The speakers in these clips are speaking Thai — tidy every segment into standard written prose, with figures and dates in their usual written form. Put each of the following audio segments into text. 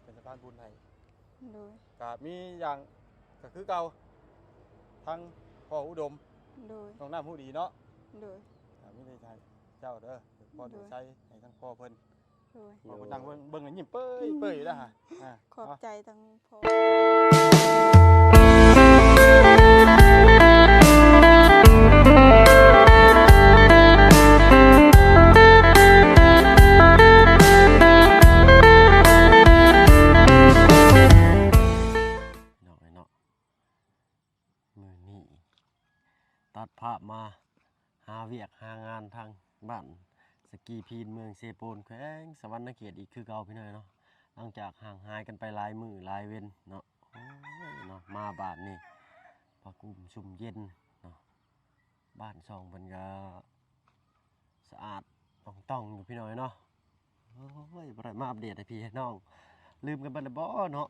เป็นสะพานบุญให้โดยก็มีอย่างก็คือเก่าทั้งพ่ออุดมโดยน้องน้ำผู้ดีเนาะโดยมีได้ใช้เจ้าเด้อพ่อได้ใช้ให้ทั้งพ่อเพิ่นโดยพ่อเพิ่นนั่งเบิ่งยิ้มเป้ยเป้ยแล้วฮะขอบใจทั้งพ่อตัดภาพมาหาเวียกหางานทางบ้านสกีพีนเมืองเซโปนแขวงสวรรณเขตอีกคือเก่าพี่น้อยเนาะหลังจากห่างหายกันไปหลายมือหลายเว้นเนาะเนาะมาบ้านนี่ปะกุมชุ่มเย็นเนาะบ้านซองเพิ่นก็สะอาดต้องอยู่พี่น้อยเนาะโอ้ยบ่ได้มาอัปเดตให้พี่ให้น้องลืมกันไปแล้วบ่เนาะ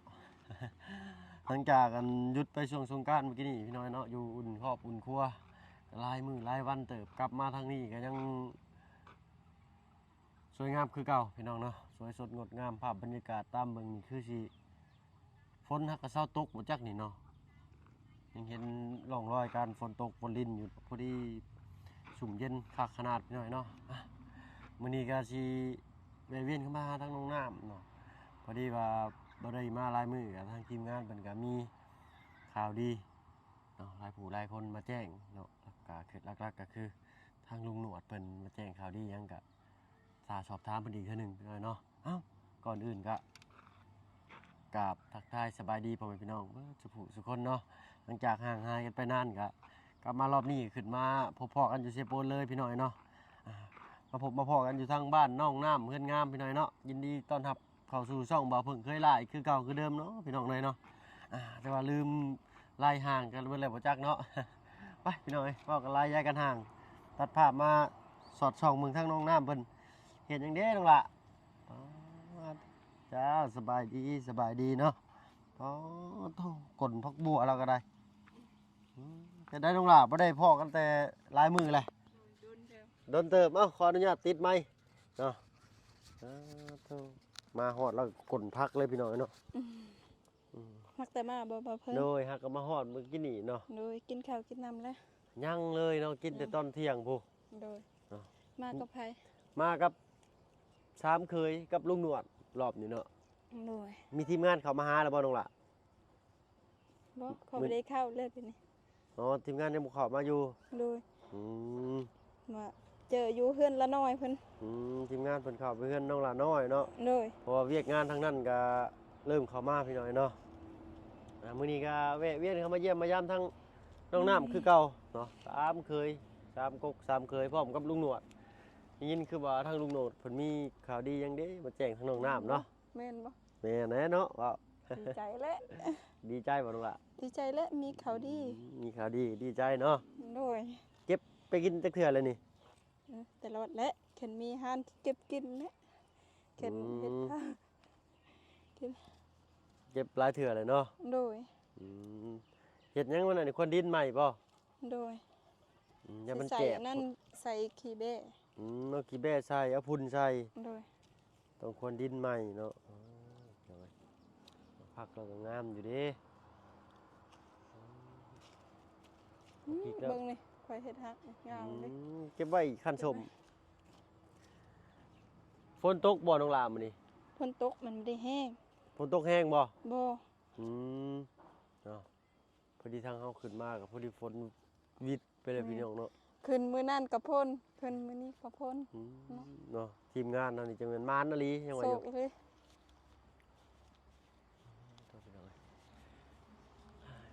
หลังจากกันหยุดไปช่วงสงกรานต์เมื่อกี้นี่พี่น้อยเนาะอยู่อุ่นครอบอุ่นครัวหลายมือหลายวันเติบกลับมาทางนี้ก็ยังสวยงามคือเก่าพี่น้องเนาะสวยสดงดงามภาพบรรยากาศตามเบิ่งนี่คือสิฝนฮักกระเซ้าตกบ่จักนี่เนาะยังเห็นร่องรอยการฝนตกฝนลิ้นอยู่พอดีสุ่มเย็นคักขนาดพี่น้อยเนาะมื้อนี้ก็สิแวะเวียนเข้ามาทางน้องน้ำเนาะพอดีว่าบ่ได้มาหลายมื้อกับทางทีมงานเพิ่นก็มีข่าวดีเนาะหลายผู้หลายคนมาแจ้งเนาะก็คือหลักๆก็คือทางลุงหนวดเพิ่นมาแจ้งข่าวดีหยังก็สอบถามเพิ่นอีกเทื่อนึงเนาะก่อนอื่นก็กราบทักทายสบายดีพ่อแม่พี่น้องทุกคนเนาะหลังจากห่างหายกันไปนานก็กลับมารอบนี้ขึ้นมาพบพ่อกันอยู่เซโปนเลยพี่น้อยเนาะมาพ่อกันอยู่ทางบ้านน้องน้ำเพื่อนงามพี่น้อยเนาะยินดีต้อนรับเข้าสู่ช่องบ่าวเพิ่งเคยไล่คือเก่าคือเดิมเนาะพี่น้องเลยเนาะแต่ว่าลืมไล่ห่างกันเมื่อไรบ่จักเนาะ ไปพี่น้องพ่อกันไล่ย้ายกันห่างตัดภาพมาสอดส่องเมืองทางน้องน้ำเพิ่นเห็นอย่างเด้น้องละจ้าสบายดีเนาะกลพักบัวเราก็ได้จะได้น้องละบ่ได้พ่อกันแต่ลายมือเลยโดนเติมขออนุญาตติดไม้เนาะมาหอดแล้วกลพักเลยพี่น้องเนาะมักแต่มาบ่เพิ่นโดยฮักก็มาหอดเมื่อกี้นี่เนาะโดยกินข้าวกินน้ำแล้วยังเลยเนาะกินแต่ตอนเที่ยงพูโดยมากับไผมากับ3เคยกับลุงหนวดรอบนี้เนาะโดยมีทีมงานเขามาหาแล้วบ่น้องล่ะบ่เขาไม่ได้เข้าเลยเป็นนี่ทีมงานยังบ่เข้ามาอยู่โดยมาเจออยู่เฮือนละน้อยเพิ่นทีมงานเพิ่นเข้าไปเฮือนน้องละน้อยเนาะโดยเพราะว่าเวียกงานทางนั้นก็เริ่มเข้ามาพี่น้อยเนาะมื้อนี้ก็แวะเวียนเข้ามาเยี่ยมมายามทั้งน้องน้ำคือเก่าเนาะ3เคย3กก3เคยพร้อมกับลุงหนวดยินคือว่าทางลุงหนวดเพิ่นมีข่าวดีหยังเด้มาแจ้งทางน้องน้ำเนาะแม่นบ่แม่นแน่เนาะว้าวดีใจแล้วดีใจบ่น้องล่ะดีใจแล้วมีข่าวดีมีข่าวดีใจเนาะโดยเก็บไปกินจักเทื่อเลยนี่แต่ละวันแล้วเข็นมีหานเก็บกินแล้วเข็นเฮ็ดผ้าเก็บหลายเทื่อเลยเนาะโดยเฮ็ดหยังมันน่ะนี่คนดินใหม่บ่โดยอย่ามันใส่แก่นั่นใส่ขี้เบ้เอาขี้แบ้ใส่เอาพุ่นใส่โดยต้องคนดินใหม่เนาะผักเราก็งามอยู่เด้เบิ่งนี่ค่อยเฮ็ดฮักงามเด้เก็บไว้คันชมฝนตกบ่น้องลามื้อนี้ฝนตกมันไม่ได้แห้งฝนตกแห้งบ่บ่เนาะพอดีทางเฮาขึ้นมาก็พอดีฝนวิดไปเลยพี่น้องเนาะขึ้นมื้อนั้นก็พ่นขึ้นมื้อนี้ก็พ่นเนาะทีมงานเฮานี่จังแม่นมานอะลียังว่าอยู่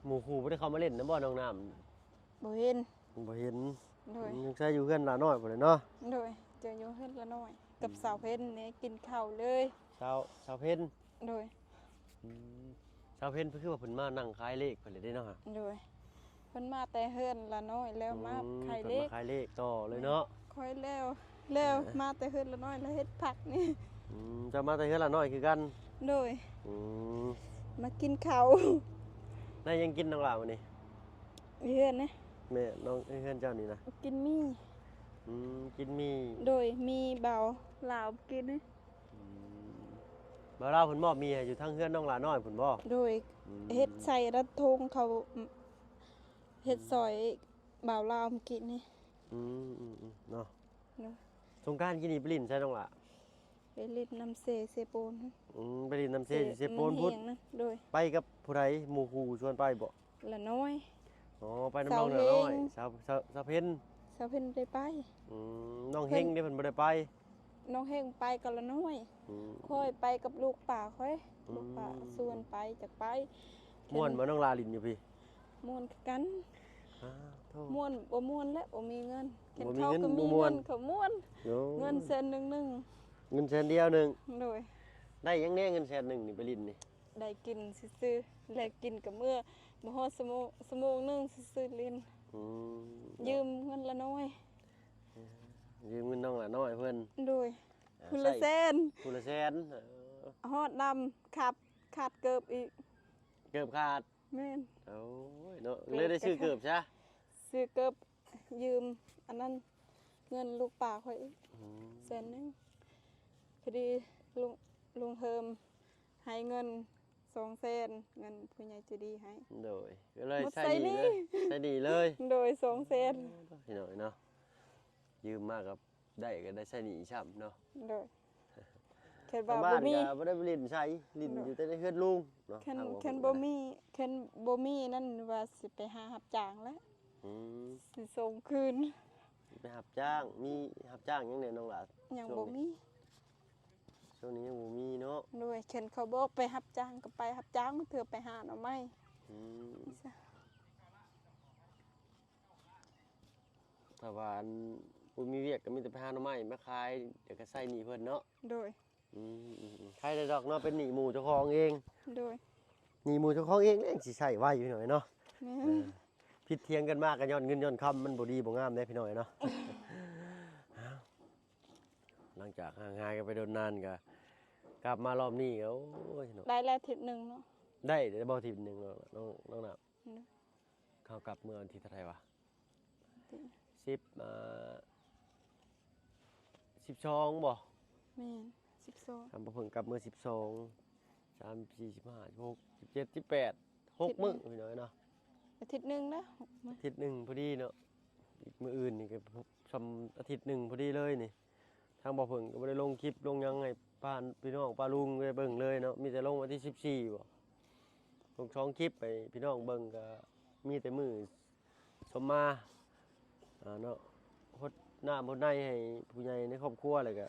หมู่คู่บ่ได้เข้ามาเล่นนำบ่น้องน้ำบ่เห็นโดยยังใช้อยู่เฮือนหลาน้อยพุ่นเนาะโดยเจออยู่เฮือนละน้อยกับสาวเพ็ญนี่กินข้าวเลยสาวเพ็ญโดยสาวเพ็ญเพิ่นคือว่าเพิ่นมานั่งขายเลขเพิ่นได้เนาะฮะโดยเพิ่นมาแต่เฮือนละน้อยแล้วมาขายเลขต่อเลยเนาะค่อยแล้วมาแต่เฮือนละน้อยแล้วเฮ็ดผักนี่จะมาแต่เฮือนละน้อยคือกันโดยมากินข้าวได้ยังกินน้องหลามื้อนี้เฮือนนะแม่น้องเฮือนเจ้านี่นะกินมี่กินมีโดยมีเบาลาวกินนี่ บ่าวลาวเพิ่นมอบเมียอยู่ทางเฮือนน้องหลาน้อยเพิ่นบ่ โดย อืม เฮ็ดใส่รัดธงเขาเฮ็ดซอยบ่าวลาวเมื่อกี้นี่ เนาะ เนาะ สงกรานต์กินนี่ไปลิ้นใช่น้องหล่ะ ไปลิดน้ำเซโปน ไปลิ้นน้ำเซเซโปน มั พุทธ เหี่ยงนะโดย ไปกับผู้ใดหมู่คู่ชวนไปบ่ ละน้อย อ๋อไปน้ำน้องหน่อย สาว สาวเพ็ญ สาวเพิ่นได้ไป น้องเฮงนี่เพิ่นบ่ได้ไป น้องเฮงไปกับละน้อย อืม ค่อยไปกับลูกป่าค่อย อืม ลูกป่าส่วนไปจากไป ม่วนบ่น้องลาลิ้นอยู่พี่ ม่วนคือกัน อ้าวโธ่ ม่วนบ่ม่วนและบ่มีเงินเห็น บ่มี เขา เงิน ก็ บ่ มี ม่ว เงิ น นเขาม่วน โอ้ เงินเส้นหนึง เงินแสนเดียวหนึง โดย ได้ยังแน่เงินแสนหนึงนี่ไปลิ้นนี่ ได้กินซื่อๆแลกกินกับเมื่อบ่ฮอดสมงหนึงซื่อๆลิน อืม ยืมเงินละน้อย ยืมเงินน้องหล่ะน้อยเพิ่น โดยคุณละแสน ผู้ละแสน ฮอดดำขาดเกิบอีก เกือบขาด แม่น โอ้ยเนาะเลยได้ซื้อเกือบซะ ซื้อเกิบยืมอันนั้นเงินลูกป่าค่อยอีก อืม แสนหนึงพอดีลุงเฮิมให้เงิน200,000เงินผู้ใหญ่ใจดีให้ โดยก็เลย หมด ใส่ ใส่ ดี นี่ เลยใส่ดีเลย โดย200,000 พี่น้อยเนาะยืมมากครับได้ก็ได้ใส่หนีช่ำเนาะ โดยแค่ ทา ว่าง บ้า บ่ น มี ก็บ่ได้ไปลิ้นใช้ลิ้นอยู่แต่ในเฮือนลุงเนาะ แค่ ทาง แค่บ่มีแค่บ่มีนั่นว่าสิไปหารับจ้างแล้ว อืม สิส่งคืน ไปหับจ้างมีหับจ้างยังไงน้องหลาน ยังบ่มี ช่วงนี้ยังบ่มีเนาะ โดยเข็นเขาบอกไปรับจ้างก็ไปรับจ้างเถื่อไปหาหน่อไม้ อืม นี่ซะ ถ้าว่าอันบ่มีเวียกก็มีแต่ไปหาหน่อไม้มาขายเดี๋ยวก็ใส่หนีเพิ่นเนาะ โดย ใครได้ดอกเนาะเป็นหนีหมู่เจ้าของเอง โดย หนีหมู่เจ้าของเองเองสิใช้ไว้อยู่หน่อยเนาะ แม่ ผิดเทียงกันมากกันย้อนเงินย้อนคำมันบ่ดีบ่งามได้พี่น้อยเนาะ หลังจากห่างหายกันไปโดนนานก็กลับมารอบนี้ก็โอ้ยเนาะ ได้แล้วทิศหนึงเนาะ ได้บ่ทีหนึงเนาะน้องน่ะ อืม เข้ากลับเมื่อวันที่เท่าไหร่วะ ที่ 12บ่ แม่น12 คำบ่เพิ่งกลับเมื่อ12 3 4 15 16 17 18 6มื้อพี่น้อยเนาะ อาทิตย์หนึงนะมื้อ อาทิตย์หนึงพอดีเนาะอีกมื้ออื่นนี่ก็ซำอาทิตย์หนึงพอดีเลยนี่ทางบ่เพิ่งก็บ่ได้ลงคลิปลงหยังให้ป้าพี่น้องป้าลุงได้เบิ่งเลยเนาะมีแต่ลงวันที่14บ่ลง2คลิปไปพี่น้องเบิ่งก็มีแต่มื้อสมมาเนาะฮดน้ำฮดในให้ผู้ใหญ่ในครอบครัวเลยก็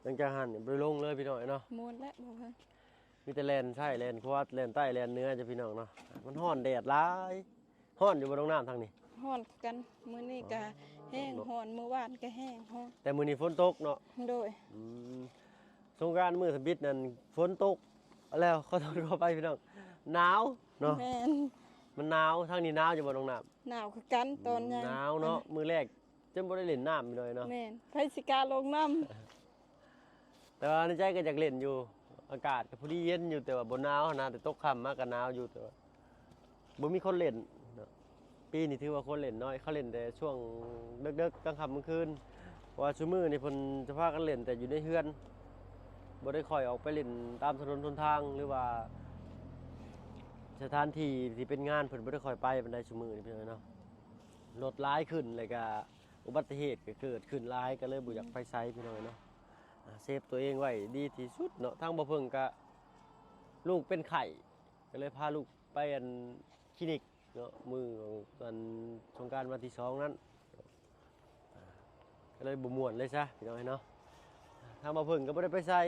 หลังจากหันบ่ได้ลงเลยพี่น้องเนาะ ม่วนและบ่เพิ่น มีแต่แลนใช่แลนขวาแลนใต้แลนเหนื้อจ้ะพี่น้องเนาะมันร้อนแดดหลายร้อนอยู่บ่ตรงน้ำทางนี้ ฮ้อนคือกันมื้อนี้ก็แห้งฮ้อนมื้อวานก็แห้งฮ้อน แต่มื้อนี้ฝนตกเนาะ โดย สงกรานต์มื้อสบิดนั่นฝนตกแล้วขอโทษขอไปพี่น้องหนาวเนาะ แม่น มันหนาวทางนี้หนาวอยู่บ่ตรงน้ำ หนาวคือกันตอนยัง หนาวเนาะมื้อแรกจนบ่ได้เล่นน้ำพี่น้อยเนาะ แม่นไผสิกล้าลงน้ำ แต่ว่าในใจก็อยากเล่นอยู่อากาศก็พอดีเย็นอยู่แต่ว่าบ่หนาวนะแต่ตกค่ำมาก็หนาวอยู่แต่ว่าบ่มีคนเล่นเนาะปีนี้ถือว่าคนเล่นน้อยเขาเล่นแต่ช่วงดึกๆกลางค่ำกลางคืนเพราะว่าซุมื้อนี่เพิ่นจะพากันเล่นแต่อยู่ในเรือนบ่ได้ค่อยออกไปเล่นตามถนนหนทางหรือว่าสถานที่ที่เป็นงานเพิ่นบ่ได้ค่อยไปปานใดซุมื้อนี่พี่น้อยเนาะรถหลายขึ้นแล้วก็อุบัติเหตุก็เกิดขึ้นหลายก็เลยบ่อยากไปไสพี่น้อยเนาะ เซฟตัวเองไว้ดีที่สุดเนาะทางบ่เพิ่งก็ลูกเป็นไข้ก็เลยพาลูกไปอันคลินิกเนาะมือของตอนสงกรานต์วันที่2นั้นก็เลยบ่ม่วนเลยซะพี่น้องเนาะทางบ่เพิ่งก็บ่ได้ไปใส่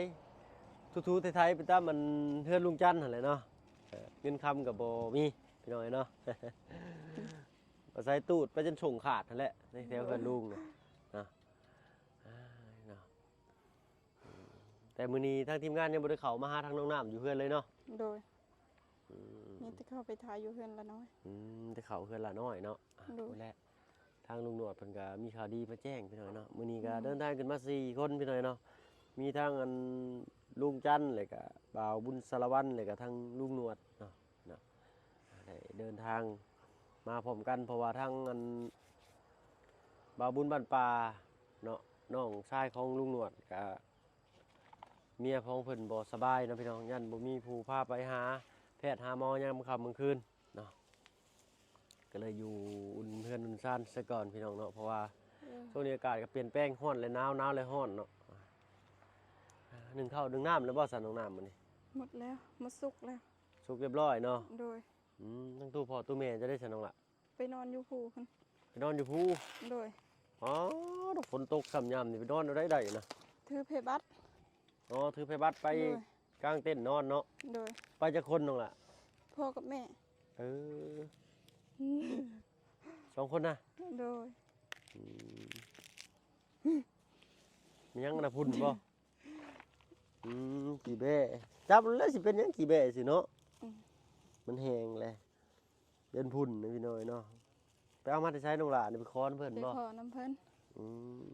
ทูๆไทยๆไปตามมันเฮือนลุงจันทร์นั่นแหละเนาะเงินคำก็บ่มีพี่น้องเนาะ ก็ใส่ตูดไปจนส่งขาดนั่นแหละในแถวเฮือนลุงเนาะเนาะ แต่มื้อนี้ทางทีมงานยังบ่ได้เข้ามาหาทางน้องน้ำอยู่เพื่อนเลยเนาะ โดยนี่จะเข้าไปถ่ายอยู่เฮือนละน้อย แต่เข้าเพื่อนละน้อยเนาะ ดู นั่นแหละทางลุงหนวดเพิ่นก็มีข่าวดีมาแจ้งพี่น้อยเนาะมื้อนี้ก็เดินทางขึ้นมา4คนพี่น้อยเนาะมีทางอันลุงจันทร์แล้วก็บ่าวบุญสารวัตรแล้วก็ทางลุงหนวดเนาะได้เดินทางมาพร้อมกันเพราะว่าทางอันบ่าวบุญบ้านป่าเนาะน้องชายของลุงหนวดก็ เมียพ้องเพิ่นบ่สบายเนาะพี่น้องยันบ่มีผู้พาไปหาแพทย์หาหมอยามค่ำกลางคืนเนาะก็เลยอยู่อุ่นเพื่อนอุ่นซ่านซะก่อนพี่น้องเนาะเพราะว่าช่วงนี้อากาศก็เปลี่ยนแปลงร้อนและหนาวและร้อนเนาะหนึ่งข้าวหนึ่งน้ำแล้วบ่สั่นน้องน้ำมื้อนี้ หมดแล้วหมดสุกแล้ว สุกเรียบร้อยเนาะ โดย ทั้งตู้พ่อตู้แม่จะได้สั่นน้องล่ะ ไปนอนอยู่ภูคัน ไปนอนอยู่ภู โดย อ๋อฝนตกค่ำยามนี่ไปนอนเอาได้เนาะ ถือเพบัตร อ๋อถือไผบัตรไป โดย กลางเต้นท์นอนเนาะ โดย ไปจักคนน้องล่ะ พ่อกับแม่ เออสองคนนะ โดย มียังนะพุ่นบ่กี่แบ่จับแล้วสิเป็นหยังกี่แบ่สิเนาะมันแห้งเลยเป็นพุ่นนะพี่น้อยเนาะไปเอามาที่ใช้น้องหลานนี่ไปค้อนเพิ่น ไป บ่ ขอน้ำเพิ่น อืม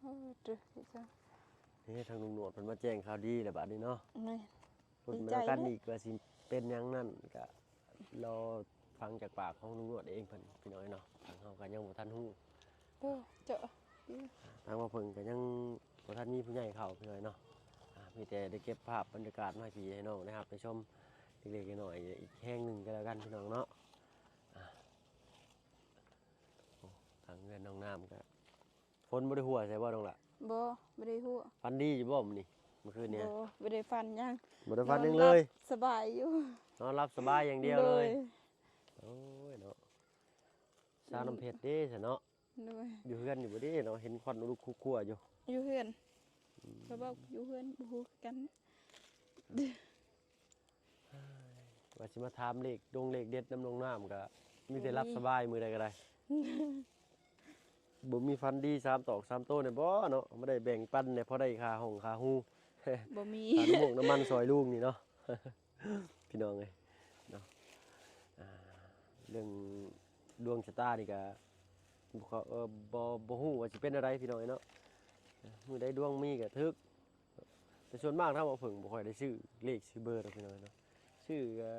โอ้ดึกจ้ะ นี่ทางลุงหนวดเพิ่นมาแจ้งข่าวดีแล้วบัดนี้เนาะ นี่ เพิ่น ดี มา ใจ กัน เด้ อีกว่าสิเป็นหยังนั่นก็รอฟังจากปากของลุงหนวดเองเพิ่นพี่น้อยเนาะทางเฮาก็ยังบ่ทันฮู้ โอ้เจาะ ทางว่าเพิ่นก็ยังบ่ทันมีผู้ใหญ่เข้าพี่น้อยเนาะมีแต่ได้เก็บภาพบรรยากาศมาให้พี่ให้น้องนะครับไปชมเล็กๆน้อยๆอีกแห่งหนึงก็แล้วกันพี่น้องเนาะโอ้ทางเงินน้องน้ำก็ฝนบ่ได้หัวใส่บ่น้องล่ะ บ่บ่ได้หัว ฟันดีอยู่บ่มื้อนี้เมื่อคืนเนี่ย บ่บ่ได้ฟันยัง บ่ได้ฟันหยังเลย นอนหบสบายอยู่ นอนรับสบายอย่างเดียวเลยโอ้ยเนาะชาวน้ำเพชรเด้ซะเนาะ โดย อยู่เฮือนอยู่บ่เด้เนาะเห็นควันลุกคั่วๆอยู่ อยู่เฮือนเขาบอกอยู่เฮือนบ่ฮู้กัน ว่าสิมาถามเลขดงเลขเด็ดน้ำลงน้ำก็มีแต่รับสบายมือใดก็ได้ บ่มีฟันดี3ตอก3โตเนี่ยบ่เนาะบ่ได้แบ่งปันเนี่ยพอได้ค่าห้องค่าฮู้ บ่มี ค่าน้ำมูกน้ำมันซอยลูกนี่เนาะ พี่น้องเอ้ยเนาะเรื่องดวงชะตานี่ก็บ่ฮู้ว่าสิเป็นอะไรพี่น้องเอ้ยเนาะมื้อใดดวงมีก็ถึกแต่ส่วนมากถ้าว่าเพิ่งบ่ค่อยได้ซื้อเลขซื้อเบอร์ดอกพี่น้องเอ้ยเนาะชื่อก็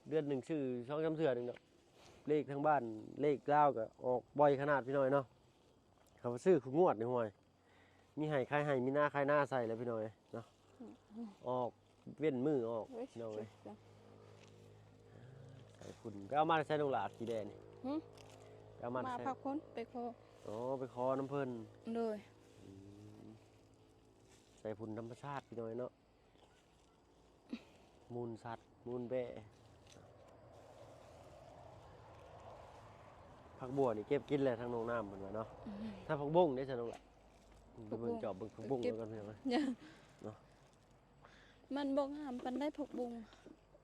เดือนหนึ่งชื่อ2-3เทื่อนึงเนาะเลขทั้งบ้านเลขลาวก็ออกบ่อยขนาดพี่น้อยเนาะเขาซื้อคืองวดนี่ห่วยมีให้ใครให้มีหน้าใครหน้าใส่แล้วพี่น้อยเนาะออกเว้นมือออก เว้ย พี่น้อย จ้ะ ใส่ฝุ่นไปเอามาใช้ลงหลาดกี่แดนนี่ หึ ไปเอามา มา ใช้ พักพ้นไปขอ อ๋อไปคอน้ำเพิ่น โดย ใส่ฝุ่นธรรมชาติพี่น้อยเนาะมูลสัตว์มูลแบะผักบัวนี่เก็บกินเลยทั้งนองน้ำเหมือนกันเนาะถ้าผักบุ้งได้ใช่น้องละไปเบิ่งจอบเบิ่งผักบุ้งแล้วกันพี่น้อง อย่า เนาะ มันบ่งามปานได้ผักบุ้ง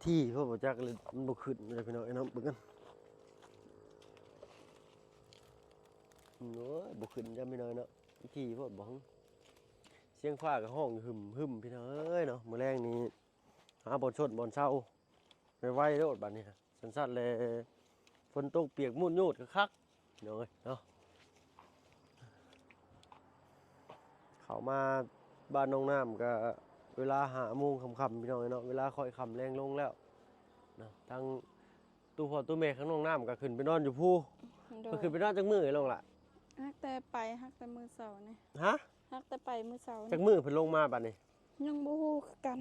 ที่พวกบ่จักเลยมันบ่ขึ้นเลยพี่น้องไอ้น้องเบิ่งกันโอ้ยบ่ขึ้นจำพี่น้อยเนาะที่พวกบ่เสียงฟ้าก็ห้องหึมพี่น้องเอ้ยเนาะมื้อแรงนี้หาบ่อนชดบ่อนเช้าไปไว้โลดบัดนี้นะสั้นๆเลยฝนตกเปียกมุ่นยูดคักๆพี่น้องเอ้ยเนาะเข้ามาบ้านน้องน้ำก็เวลา5 โมงค่ำๆพี่น้องเอ้ยเนาะเวลาค่อยค่ำแรงลงแล้วนะทั้งตู้พ่อตู้แม่ข้างน้องน้ำก็ขึ้นไปนอนอยู่ภู โด เพิ่น ย ขึ้นไปนอนจักมื้อลงล่ะ ฮักแต่ไปฮักแต่มื้อเช้านี่ ฮะ ฮักแต่ไปมื้อเช้า จัก นี่ มื้อเพิ่นลงมาบัดนี้ ยังบ่ฮู้คือกัน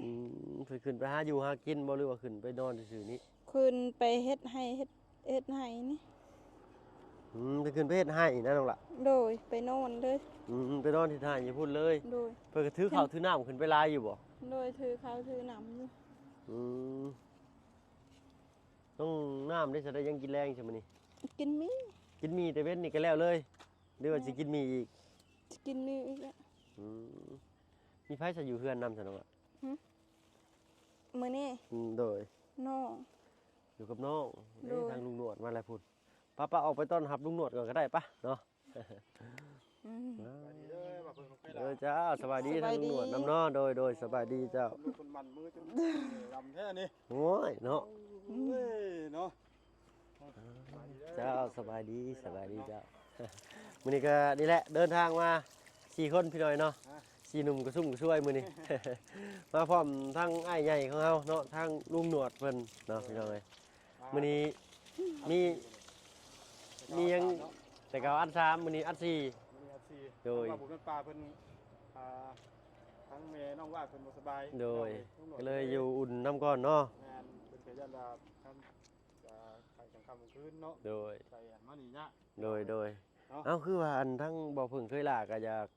เพิ่นขึ้นไปหาอยู่หากินบ่หรือว่าขึ้นไปนอนซื่อๆนี้ คืนไปเฮ็ดให้เฮ็ดให้นี่ เพิ่นขึ้นไปเฮ็ดให้นะน้องล่ะ โดยไปนอนเลย ไปนอนที่ท่าอย่าพูดเลย โดย เพิ่นก็ถือข้าวถือน้ำขึ้นไปลายอยู่บ่ โดยถือข้าวถือน้ำอยู่ อืมต้องน้ำได้ซะได้ยังกินแรงใช่มั้ยนี่ กินมี กินมีแต่เว้นนี่ก็แล้วเลยหรือว่าสิกินมีอีก กินมีอีกแล้ว อืมมีไผจะอยู่เฮือนนำซะน้องล่ะ มื้อนี้ โดย น้อง อยู่กับน้อง โดย ทางลุงหนวดมาแล้วพูดป้าออกไปต้อนรับลุงหนวดก่อนก็ได้ปะเนาะ อืม สวัสดีเด้อมาเพิ่นลงไป เอ ลา อเจ้าสบายดี ส ทา บาง ย ลุ ดี งหนวดน้ำเนาะโดยสบายดีเจ้า มือคนมันมือจนลำแท้นี่ โอ้ยเนาะ เฮ้ยเนาะ เจ้าสบายดีเจ้า มื้อนี้ก็นี่แหละเดินทางมา4 คนพี่น้อยเนาะ4 หนุ่มกระซุ่มกระช่วยมื้อนี้ มาพร้อมทั้งอ้ายใหญ่ของเฮาเนาะทั้งลุงหนวดเพิ่นเนาะพี่น้องเอ้ยมื้อนี้มียังแต่ก็อัน3มื้อนี้อัน4 มีอาซี โดย ว่าบุญปลาเพิ่นพา ทั้งแม่น้องว่าเพิ่นบ่สบาย โดย น้องหน่ว ก็เลยอยู่อุ่นน้ำก่อนเนาะ แม่นเพิ่นก็ยันว่าทำไข่กลางค่ำกลางคืนเนาะ โดย ใส่อันมานี่ยะ โดย เนาะ เอ้าคือว่าอันทั้งบ่เพิ่งเคยลาก็อยาก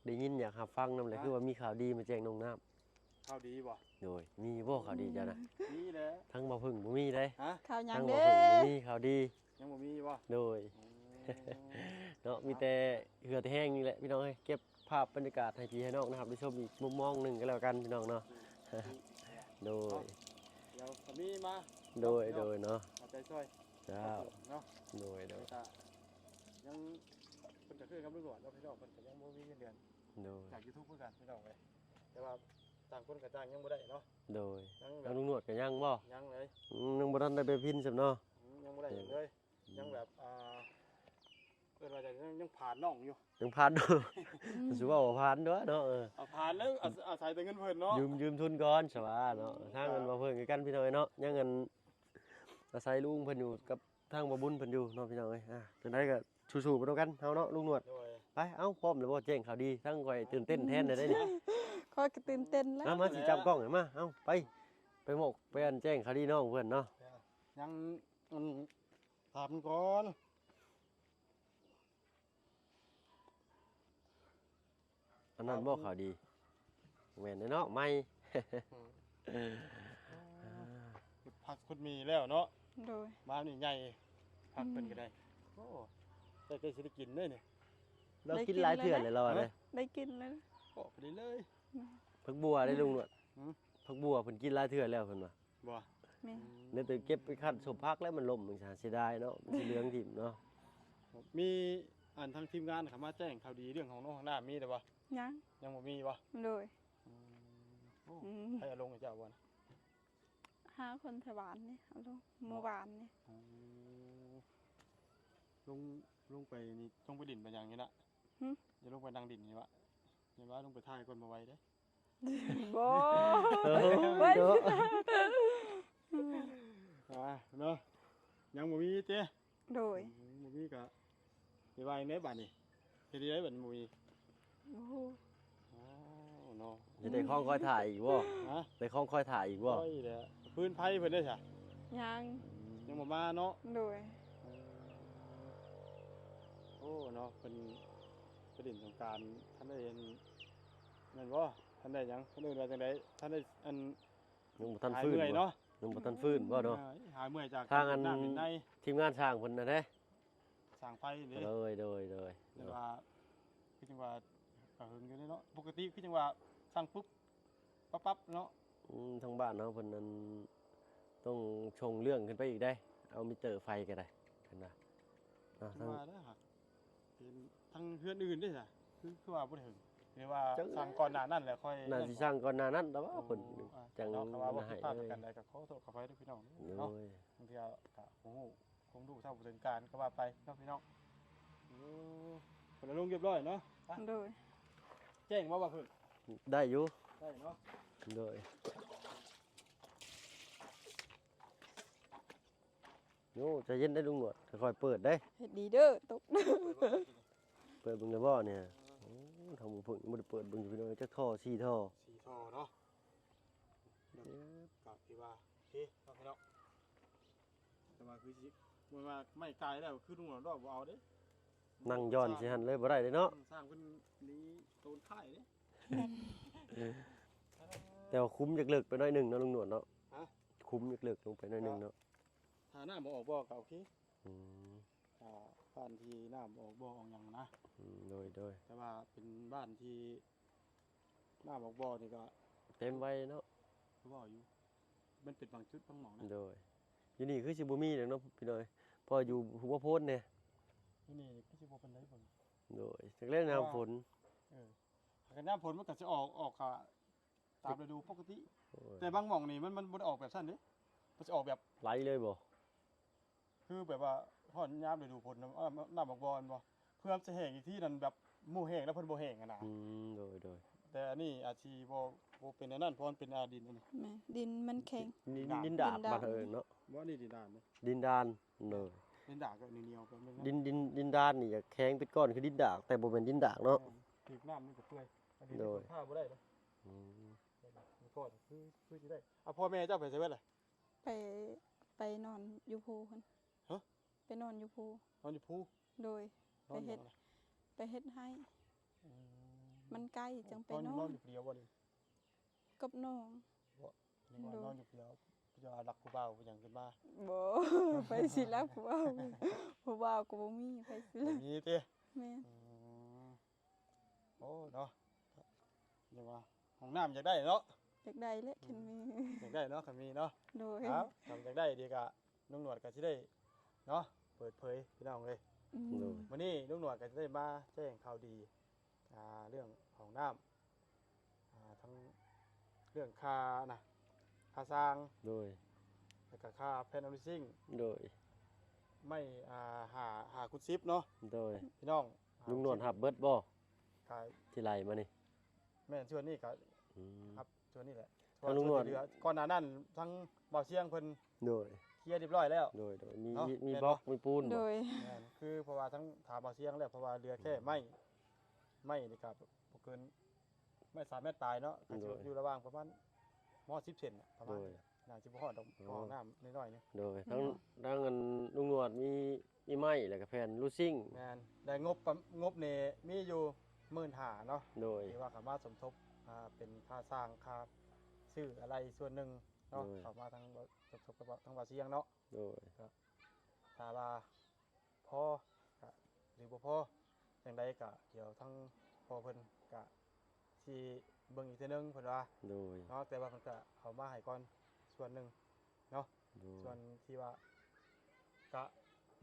ได้ยินอยากรับฟังนำเลยคือว่ามีข่าวดีมาแจ้งน้องน้ำ ข้าวดีบ่ โดยมีบ่ข่าวดีจ้ะนะ นี่แหละ ทั้งบ่เพิ่งบ่มีได้ ฮะ ข้าวหยั ทั้ ง งบ่ เด้ เพิ่งบ่มีข่าวดี ยังบ่มีบ่ โดย เนาะมีแต่เหือแต่แห้งนี่แหละพี่น้องเอ้ยเก็บภาพบรรยากาศให้พี่ให้น้องนะครับได้ชมอีกมุมมองหนึงก็แล้วกันพี่น้องเนาะ โดย เดี๋ยวก็มีมา โดยเนาะ เอาใจช่วย เจ้า เนาะ โดย แต่ก็ยังเพิ่นก็คือกับตำรวจเนาะพี่น้องเพิ่นก็ยังบ่มีเงินเดือน โดย จาก YouTube เพื่อกันพี่น้องเว้ยแต่ว่าต่างคนก็จ้างยังบ่ได้เนาะ โดย ยังแบ แล้ว บ ลุงหนวดก็ยังบ่ ยังเลย ยังบ่ทันได้ไปพินซ้ํเนาะ ยังบ่ได้หยังเลยยังแบบเอิ้นว่าจะยังผ่านน้องอยู่ ยังผ่านดู สิว่าบ่ผ่านเด้อเนาะ เอาผ่านแล้วอาศัยแต่เงินเพิ่นเนาะ ยืมทุนก่อนสว่าเนาะทางเงินบ่เพิ่นคือกันพี่น้องเอ้ยเนาะยังเงินอาศัยลุงเพิ่นอยู่กับทางบ่บุญเพิ่นอยู่เนาะพี่น้องเอ้ยจังไดก็สู้ๆไปด้วยกันเฮาเนาะลุงหนวด โดย ไปเอ้าพร้อมแล้วบ่แจ้งข่าวดีทั้งข่อยตื่นเต้นแทนได้นี่ คอยก็ตื่นเต้นแล้ว มาสิจับกล้องให้มาเอ้าไปหมกไปอันแจ้งข่าวดีน้องเพิ่นเนาะ ยังถามก่อน อันนั้นบ่ข่าวดีแม่นเนาะไม่ ผักคุณมีแล้วเนาะ โดย มานี่ใหญ่ผักเพิ่นก็ได้โอ้ได้ใกล้สิได้กินเลยนี่ เรากินหลายเทื่อเลยเราอะเลย ได้กินแล้ว โอ้ไปเลย ผักบัวได้ลุงหนวด หืม ผักบัวเพิ่นกินหลายเทื่อแล้วเพิ่นว่า บ่ แม่ เนี่ยแต่เก็บไปคัดสมพักแล้วมันล่มจังซั่นเสียดายเนาะมันสิเหลืองถิ่มเนาะ มีอันทางทีมงานเขามาแจ้งข่าวดีเรื่องของน้องข้างหน้ามีแต่บ่ ยัง ยังบ่มีบ่ โดย โอ้ อืม ให้เอาลงให้เจ้าบ่นะ 5 คนสวรรค์นี่เอาลงเมื่อวานนี่ ลงไปนี่ต้องไปดินไปอย่างนี้ละ หึ อย่าลงไปดังดินนี่วะอย่าว่าลงไปถ่ายคนมาไว้เด้ บ่ เออ เว้ย เนาะ เนาะยังบ่มีเจ้ โดย บ่มีก็ไปไว้ในบ้านนี่เฮ็ดได้บัดบ่มี โอ้โห อ้าวเนาะ จะได้คล้องคอยถ่ายอีกบ่ ฮะ ได้คล้องคอยถ่ายอีกบ่ โอ้ยเด้อพื้นไผเพิ่นได้ซะ ยัง ยังบ่มาเนาะ โดย โอ้เนาะเป็นประเด็นของการท่านได้เห็นนั่นบ่ท่านได้หยังท่านได้ว่าจังไดท่านได้อัน ยังบ่ทัน หาย ฟื้น เมื่อย บ่ เนาะ ยังบ่ทันฟื้นบ่เนาะ หายเมื่อยจาก ทางอัน น้ำเป็นใน ทีมงานสร้างเพิ่นน่ะเด้ สร้างไฟนี่ โดย แต่ว่าคือจังว่าก็หึงอยู่เนาะปกติคือจังว่าสร้างปุ๊บปั๊บเนาะ ทางบ้านเนาะเพิ่นนั้นต้องชงเรื่องขึ้นไปอีกได้ เอามิเตอร์ไฟก็ได้เพิ่นว่าเนาะ จั ทาง ง ว่าได้อครับเป็นทางเฮือนอื่นเด้จ้ะคือว่าบ่ได้หึงหรือว่าสร้างก่อนหน้านั้นแหละค่อย น่าสิสร้างก่อนหน้านั้นแต่ว่าเพิ่นจัง เนาะคำว่าบ่ มา ผิ ให้ ดพลาด เล กัน ย ใดก็ขอโทษขออภัยด้วยพี่น้อง โด เนาะ ย บางทีก็โอ้โหคงดูเท่าบุญการก็ว่าไปเนาะพี่น้องคนละลงเรียบร้อยเนาะ โดย แจ้งว่าเพิ่น ได้อยู่ ได้เนาะ โดยโย่ใจเย็นได้ลุงหนวดค่อยๆเปิดได้ เฮ็ดดีเด้อตก เปิดเบิ่งได้บ่เนี่ยโอ้ทางหมู่เพิ่นบ่ได้เปิดเบิ่งอยู่พี่น้องจักท่อ4ท่อ สีทอเนาะกับที่ว่าโอเคเนาะพี่น้องแต่ว่าคือสิมันว่าไม่ไกลแล้วคือลุงหลอดบ่เอาเด้ นั่งย้อนสิหันเลยบ่ได้เด้เนาะ สร้างเพิ่นนี้โดนค่ายเด้ แต่ว่าคุ้มจักเลิกไปหน่อยหนึงเนาะลุงหนวดเนาะ ฮะ คุ้มจักเลิกลงไปหน่อยหนึงเนาะ ถ้าน้ำบ่ออกบ่ก็โอเค อืม บ้านที่น้ำออกบ่ออกหยังนะ โดย แต่ว่าเป็นบ้านที่น้ำออกบ่อนี่ก็ เต็มไว้เนาะ บ่ออยู่มันเป็นบางจุดบางหม่องนะ โดยอยู่นี่คือสิบ่มีเด้เนาะพี่น้อยพออยู่หัวโพนเนี่ย ที่นี่พี่สิบ่เป็นไรผล โดยจักเล่นน้ำฝน กันน้ำผลมันก็จะออกค่ะตามฤดูปกติ โอ้ย แต่บางหม่องนี่มันบ่ได้ออกแบบสั้นเด้มันจะออกแบบ ไหลเลยบ่ คือแบบว่าพอยามฤดูฝนน้ำออกบ่อบ่เพื่อจะแห้งอีกที่นั่นแบบหมู่แห้งแล้วเพิ่นบ่แห้งอะนะ โดย แต่อันนี้อาจสิบ่เป็นอันนั้นเพราะมันเป็นอาดินอันนี้ แม่ดินมันแข็ง ดินดาบ ดินดาบ บ้านเอิ้นเนาะ บ่นี่ดินดานเด้ ดินดานโดย ดินดาก็เหนียวๆก็มัน ดินดานนี่จะแข็งเป็นก้อนคือดินดากแต่บ่แม่นดินดากเนาะ ถึกน้ำมันก็เปื่อยอันนี้ โดย ผ้าบ่ได้เด้อ อืม มีพ่อคือสิได้พ่อแม่เจ้าไปไสเบิดล่ะ ไปไปนอนอยู่ภูเพิ่น ฮะ ไปนอนอยู่ภู นอนอยู่ภู โดย นอนหยังล่ะ ไปเฮ็ดให้ อืม มันใกล้จังไปน น อ อน น อยู่ผู้เดียวบ่นี่ กับน้อง นึกว่านอนอยู่ผู้เดียวจะรักผู้บ่าวผู้หยังขึ้นมา บ่ ไปสิรักผู้บ่าวผู้บ่าวก็บ่มีไปสิ อ รั ย่าก งนี้ติ แม่น โอ้เนาะยังว่าห้องน้ำอยากได้เนาะ อยากได้แหละคันมี อยากได้เนาะคันมีเนาะ โดย ครับทำอยากได้ดีกะลุงหนวดก็สิได้เนาะเปิดเผยพี่น้องเลย อืม โดย วันนี้ลุงหนวดก็จะได้มาแจ้งข่าวดีเรื่องของน้ำทั้งเรื่องค่านะค่าสร้าง โดย แล้วก็ค่าแพนอลิซิ่ง โดย ไม่หาคุดซิปเนาะ โดย พี่น้อง ลุงนวลหับเบิดบ่ ขาย ที่ไหลมานี่ แม่นชวนนี่ก็ อืม ครับชวนนี่แหละ ทางลุงหนวด ส่ที่เหอก่อนหน้านั้นทั้งเบาเชียงเพิ่น โดย เคลียร์เรียบร้อยแล้ว โดยมี เนาะ มี แม่น บล็อก บ่ มีปูน โด บ่ ย แม่นคือเพราะว่าทั้งถามเบาเชียงแล้วเพราะว่าเรือแค่ไม่นี่ครับบ่เกินไม่3 เมตรตายเนาะก็สิอยู่ระหว่างประมาณม10 เซนน่ะประ โด มาณ ย น่าสิบ่ฮอดดอกห้องน้ำน้อยๆนี่ โดยทั้งอันลุงนวดมีไม้แล้วก็แผ่นลูซิ่ง แม่นได้งบนี่มีอยู่15,000เนาะ โดย ที่ว่าสามารถสมทบเป็นค่าสร้างค่าซื้ออะไรส่วนหนึ่งเนาะ โดย เข้ามาสมทบกับทั้งว่าเสียงเนาะ โดย ถ้าว่าพอก็หรือบ่พอจังใดก็เดี๋ยวทั้งพ่อเพิ่นก็สิเบิ่งอีกเทื่อนึงเพิ่นว่า โดย เนาะแต่ว่าเพิ่นก็เอามาให้ก่อนส่วนหนึ่งเนาะ โดย ส่วนที่ว่าก็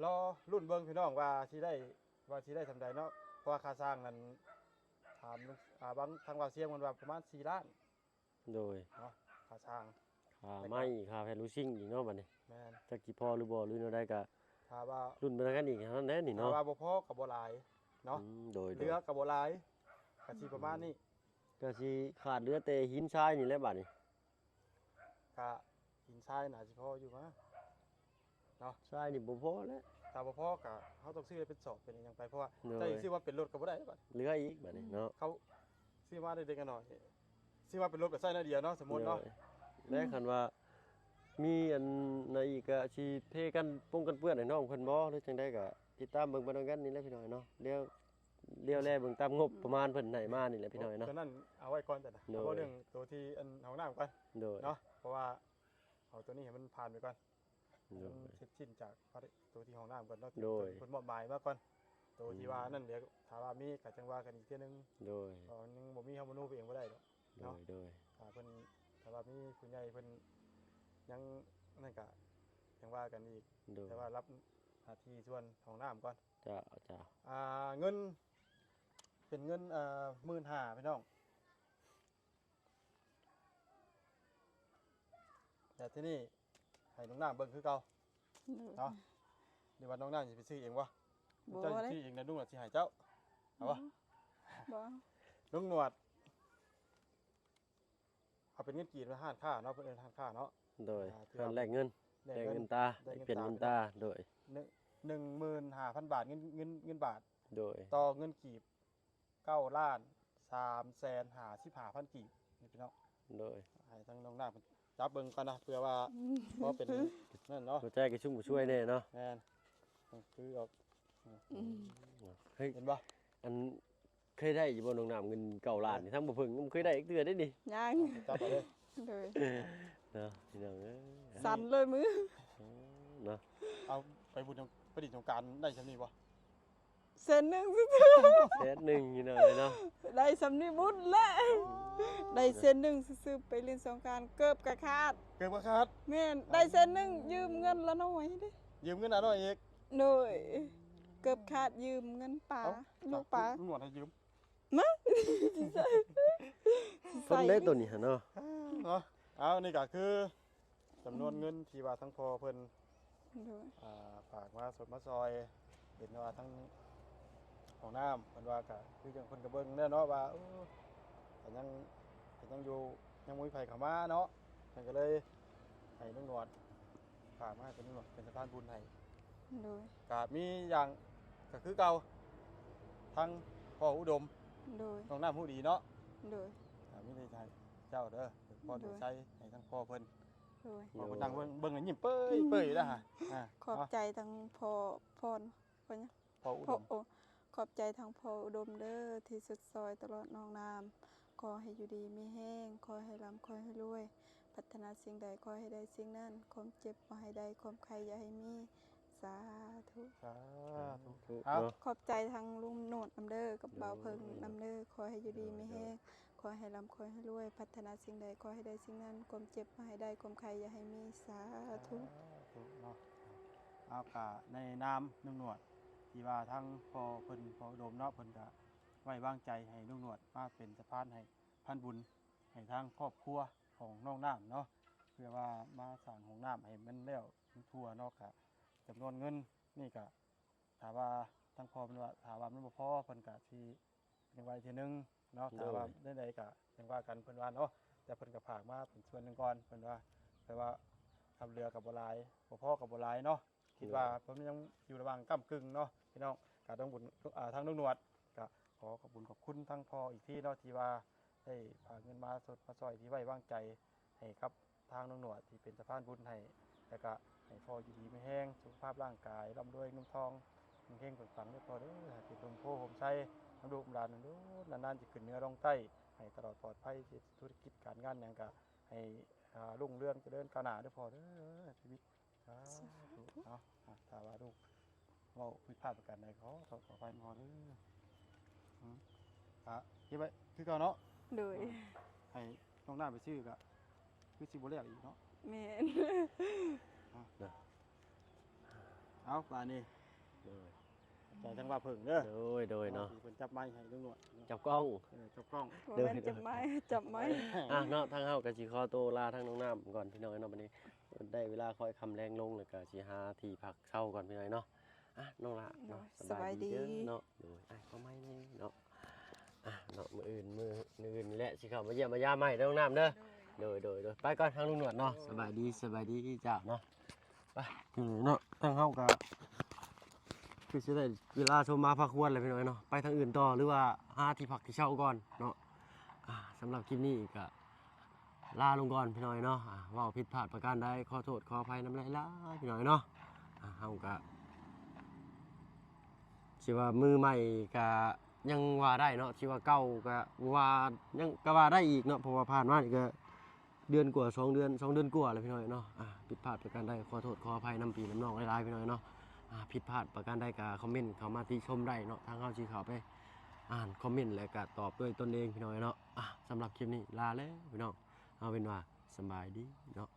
รอรุ่นเบิ่งพี่น้องว่าสิได้ทำใดเนาะเพราะว่าค่าสร้างนั้นถามบางทางว่าเสียงมันว่าประมาณ4 ล้าน โดย เนาะค่าสร้าง ค่าไม้ค่าแผ่นลูซิ่งอีกเนาะบัดนี้ แม่น จักสิพอหรือบ่หรือแนวใดก็ ถ้าว่า รุ่นไปทางกันอีกเท่านั้นแหละนี่ ถ้า เนาะ ว่าบ่พอก็บ่หลายเนาะ โดย เหลือก็บ่หลายก็สิประมาณนี้ ก็สิขาดเหลือแต่หินทรายนี่แหละบัดนี้ ก็หินทรายน่าสิพออยู่มั้ง ทรายนี่บ่พอแล้ว ถ้าบ่พอก็เฮาต้องซื้อเป็นสอบเป็นอิหยังไปเพราะว่า โดย ถ้าสิซื้อว่าเป็นรถก็บ่ได้บัด เหลืออีกบัดนี้เนาะ เขาซื้อมาได้เด็กกันหน่อยซื้อมาเป็นรถก็ใช้นาเดียวเนาะสมมุติเนาะ และคันว่ามีอันในอีกก็สิเทกันปงกันเปื้อนให้น้องเพิ่นบ่หรือจังได๋ก็ติดตามเบิ่งไปนำกันนี่แหละพี่น้อยเนาะเดี๋ยวแลเบิ่งตามงบประมาณเพิ่นให้มานี่แหละพี่น้อยเนาะ ตัวนั้นเอาไว้ก่อนแต่นะ โดย เอาเรื่องตัวที่อันห้องน้ำก่อน โดย เนาะเพราะว่าเอาตัวนี้ให้มันผ่านไปก่อน โดย มันเสร็จสิ้นจากตัวที่ห้องน้ำก่อนเนาะ โดย เพิ่นมอบหมายมาก่อนตัวที่ว่านั่นเดี๋ยวถ้าว่ามีก็จังว่ากันอีกเทื่อนึง โดย เพราะมันยังบ่มีเฮาบ่รู้ไปเองบ่ได้ดอก โดยโดย ถ้าว่ามีผู้ใหญ่เพิ่นยังนั่นก็ยังว่ากันอีก โดย แต่ว่ารับหน้าที่ส่วนห้องน้ำก่อน จ้าจ้า เงินเป็นเงิน15,000พี่น้องแต่ที่นี่ให้น้องน้ำเบิ่งคือเก่าเนาะเดี๋ยวว่าน้องน้ำสิไปซื้อเองวะ บ่ เจ้าสิ เลย ซื้อเองนะลุงหนวดสิให้เจ้าเอาวะ บ่ ลุงหนวดเอาเป็นเงินกีบมาห้านค่าเนาะเพิ่นเอิ้นห้านค่าเนาะ โดย ที่ การ ว่า แลกเงิน ได้ แลก เงิ เงิ น นตา ได้เงิน เปลี่ยน ตา เงินตาโดย 15,000 บาทเงินบาท โดย ต่อเงินกีบ9 ล้าน355,000 กีบนี่พี่น้อง โดย ให้ทั้งน้องน้ำเพิ่นจับเบิ่งก่อนนะเพื่อว่าเพราะเป็นนั่นเนาะ หัวใจกระชุ่มกระชวยแน่เนาะ แม่นคือออก อืม เฮ้ย เห็นบ่ อันเคยได้อยู่บ่น้องน้ำเงิน9ล้านนี่ทั้งบ่เพิ่งมันเคยได้อีกเทื่อได้ดิ ยัง จับไปเลย โดย เนาะพี่น้องเอ้ย สั่นเลยมือ เนาะ เอาไปบุญประดิษฐ์สงกรารได้ซำนี้บ่ เส้นหนึงซื่อ แสนหนึงพี่น้องเนาะ ๆได้สำนีบุญแล้วได้เส้นหนึงซื่อๆไปเล่นสงกรานต์เกือบกระคาด เกิดบ่ขาด แม่นได้เส้นหนึงยืมเงินละน้อยเด้ ยืมเงินหน่อยอีก โดยเกือบขาดยืมเงินป๋า เอ้า ลูกป๋า ลุงหนวดให้ยืม เพิ่นได้ตัวนี้หั่นเนาะ เนาะเอานี่ก็คือจำนวนเงินที่ว่าทั้งพ่อเพิ่น โดย ฝากมาสดมาซอยเห็นว่าทั้งของน้ำเพิ่นว่าก็คือจังเพิ่นก็เบิ่งแน่เนาะว่าก็ยังอยู่ยังบ่มีไผเข้ามาเนาะเพิ่นก็เลยให้ลุงหนวดฝากมาให้เป็นลุงหนวดเป็นสะพานบุญให้ โดย ก็มีอย่างก็คือเก่าทั้งพ่ออุดม โดย น้องน้ำผู้ดีเนาะ โดย ม มีได้ให้เจ้าเด้อพ่อโดยใช้ให้ทั้งพ่อเพิ่น โดย พ่อเพิ่นนั่งเบิ่งแล้วยิ้มเป้ยอยู่นะฮะขอบใจทั้งพ่อพ่อเนี่ย พ่ออุด พ่อ ม โอ้ขอบใจทั้งพ่ออุดมเด้อที่สุดซอยตลอดน้องน้ำขอให้อยู่ดีมีแห้งขอให้ร่ำขอให้รวยพัฒนาสิ่งใดขอให้ได้สิ่งนั้นความเจ็บบ่ให้ได้ความใครอย่าให้มีสาธุ สาธุ ถูก เอา เนาะ ขอบใจทั้งลุงโนดน้ำเด้อกับบ่าวเพิงน้ำเด้อขอให้อยู่ดีมีแห้งขอให้ร่ำขอให้รวยพัฒนาสิ่งใดขอให้ได้สิ่งนั้นความเจ็บบ่ให้ได้ความใครอย่าให้มีสาธุ เนาะเอากะในนามนุ่งหนวดที่ว่าทั้งพ่อเพิ่นพ่ออุดมเนาะเพิ่นก็ไว้วางใจให้นุ่งหนวดมาเป็นสะพานให้พันบุญให้ทางครอบครัวของน้องน้ำเนาะเพื่อว่ามาสร้างห้องน้ำให้มันแล้วทั่วเนาะกะจำนวนเงินนี่กะถามว่าทั้งพ่อเพิ่นว่าถามว่ามันบ่พอเพิ่นกะสิยังไว้ทีนึงเนาะถามว่าได้ใดกะยังว่ากันเพิ่นว่าเนาะแต่เพิ่นก็ฝากมาเป็นส่วนหนึงก่อนเพิ่นว่าแต่ว่าทำเรือกับบ่หลายบ่พอกับบ่หลายเนาะคิดว่าผมยังอยู่ระหว่างก้ำกึ่งเนาะพี่น้องก็ต้องบุญทางนุ่งหนวดก็ขอขอบคุญขอบคุณทั้งพ่ออีกที่เนาะที่ว่าได้ฝากเงินมาสดมาซอยที่ไว้วางใจให้ครับทางนุ่งหนวดที่เป็นสะพานบุญให้แล้วก็ให้พ่ออยู่ดีไม่แห้งสุขภาพร่างกายร่ำรวยเงินทองเฮงๆปังๆด้วยพอเด้อให้เป็นลมโพผมใช้น้ำดูมดานดูนานๆจะขึ้นเหนื้อลงใต้ให้ตลอดปลอดภัยธุรกิจการงานอย่างก็ให้รุ่งเรืองเจริญก้าวหน้าด้วยพอเด้อชีวิตสาธุเนาะถ้าว่าลูกเว่าผิดพลาดประการใดขอโทษขออภัยพอเด้อคิดไว้คือเก่าเนาะ โดย ให้น้องหน้าไปซื้อก็คือสิบ่เรียกอีกเนาะ แม่น เอาป่านนี้ โดย ใจทั้งว่าเพิ่งเด้อ โดยเนาะ เพิ่นจับไม้ให้ลุงหนวด จับกล้อง จับกล้อง ว่าแม่นจับไม้จับไม้ เนาะทางเฮาก็สิขอตัวลาทางน้องน้ำก่อนพี่น้อยเนาะบัดนี้ได้เวลาค่อยคำแรงลงแล้วก็สิหาที่พักเช่าก่อนพี่น้อยเนาะน้องละเนาะสบายดีเด้อเนาะโดยก็ไม่นี่เนาะเนาะมื้ออื่นนี่แหละสิเข้ามาเยี่ยมมายามใหม่น้องน้ำเด้อโดยไปก่อนทางลุงหนวดเนาะสบายดีจ้าเนาะไปเนาะทางเฮาก็คือสิได้เวลาชมมาพักควรเลยพี่น้อยเนาะไปทางอื่นต่อหรือว่าหาที่พักที่เช่าก่อนเนาะสำหรับคลิปนี้ก็ลาลงก่อนพี่น้อยเนาะว่าผิดพลาดประการใดขอโทษขออภัยน้ำลายพี่น้อยเนาะเฮาก็สิว่ามือใหม่ก็ยังว่าได้เนาะสิว่าเก่าก็ว่ายังก็ว่าได้อีกเนาะเพราะว่าผ่านมานี่ก็เดือนกว่า2 เดือนกว่าแล้วพี่น้อยเนาะผิดพลาดประการใดขอโทษขออภัยน้ำปีน้ำนองหลายๆพี่น้อยเนาะผิดพลาดประการใดก็คอมเมนต์เข้ามาติชมได้เนาะทางเฮาสิเข้าไปอ่านคอมเมนต์แล้วก็ตอบด้วยตนเองพี่น้อยเนาะสำหรับคลิปนี้ลาแล้วพี่น้องเอาเป็นว่าสบายดีเนาะ